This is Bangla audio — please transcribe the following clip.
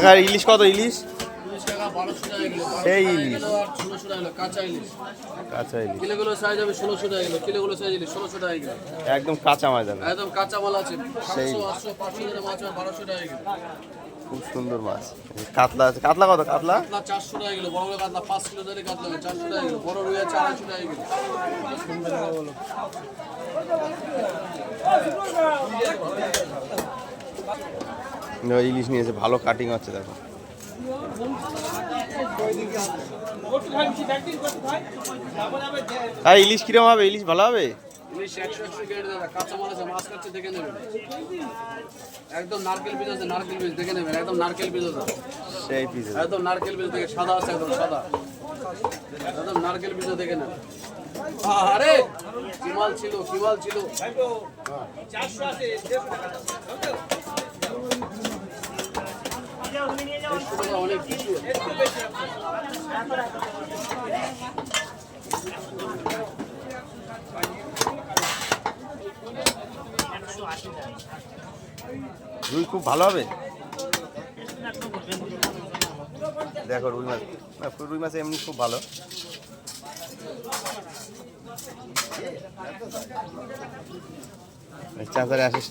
আর ইলিশ কত? ইলিশ টাকা 1200 টাকা কিলো। সেই ইলিশ, 1600 টাকা কিলো কাঁচা ইলিশ। কাঁচা ইলিশ কিলোগুলো সাইজ হবে 1600 টাকা কিলো। কিলোগুলো সাইজ ইলিশ 1600 টাকা কিলো। একদম কাঁচা মাছ জানা, একদম কাঁচা মাল আছে। সেই 700 800 500 টাকা মাছ 1200 টাকা কিলো। খুব সুন্দর মাছ। কাতলা আছে, কাতলা কত? কাতলা কাতলা 400 টাকা কিলো। বড় বড় কাতলা 5 কিলো ধরে কাতলা 400 টাকা কিলো। বড় রুই আছে 250 টাকা কিলো। ইলিশ নিয়েছে, ভালো কাটিং হচ্ছে দেখো। আর ইলিশ কিরম হবে? ইলিশ ভালো হবে? ইলিশ 100 কেটে দাদা। কাঁচা মাল আছে, মাছ কাটছে দেখে নেবেন। একদম নারকেল বীজ আছে, নারকেল বীজ দেখে নেবেন। একদম নারকেল বীজ আছে, সেই পিস একদম নারকেল বীজ দেখে সাদা আছে, একদম সাদা। একদম নারকেল বীজ দেখে নেবেন। আরে কি মাল ছিল, কি মাল ছিল। 400 আছে 150 টাকা অনেক কিছু। রুই খুব ভালো হবে। দেখো রুই মাছ, রুই মাছ এমনি খুব ভালো। চাঁদারে আসিস।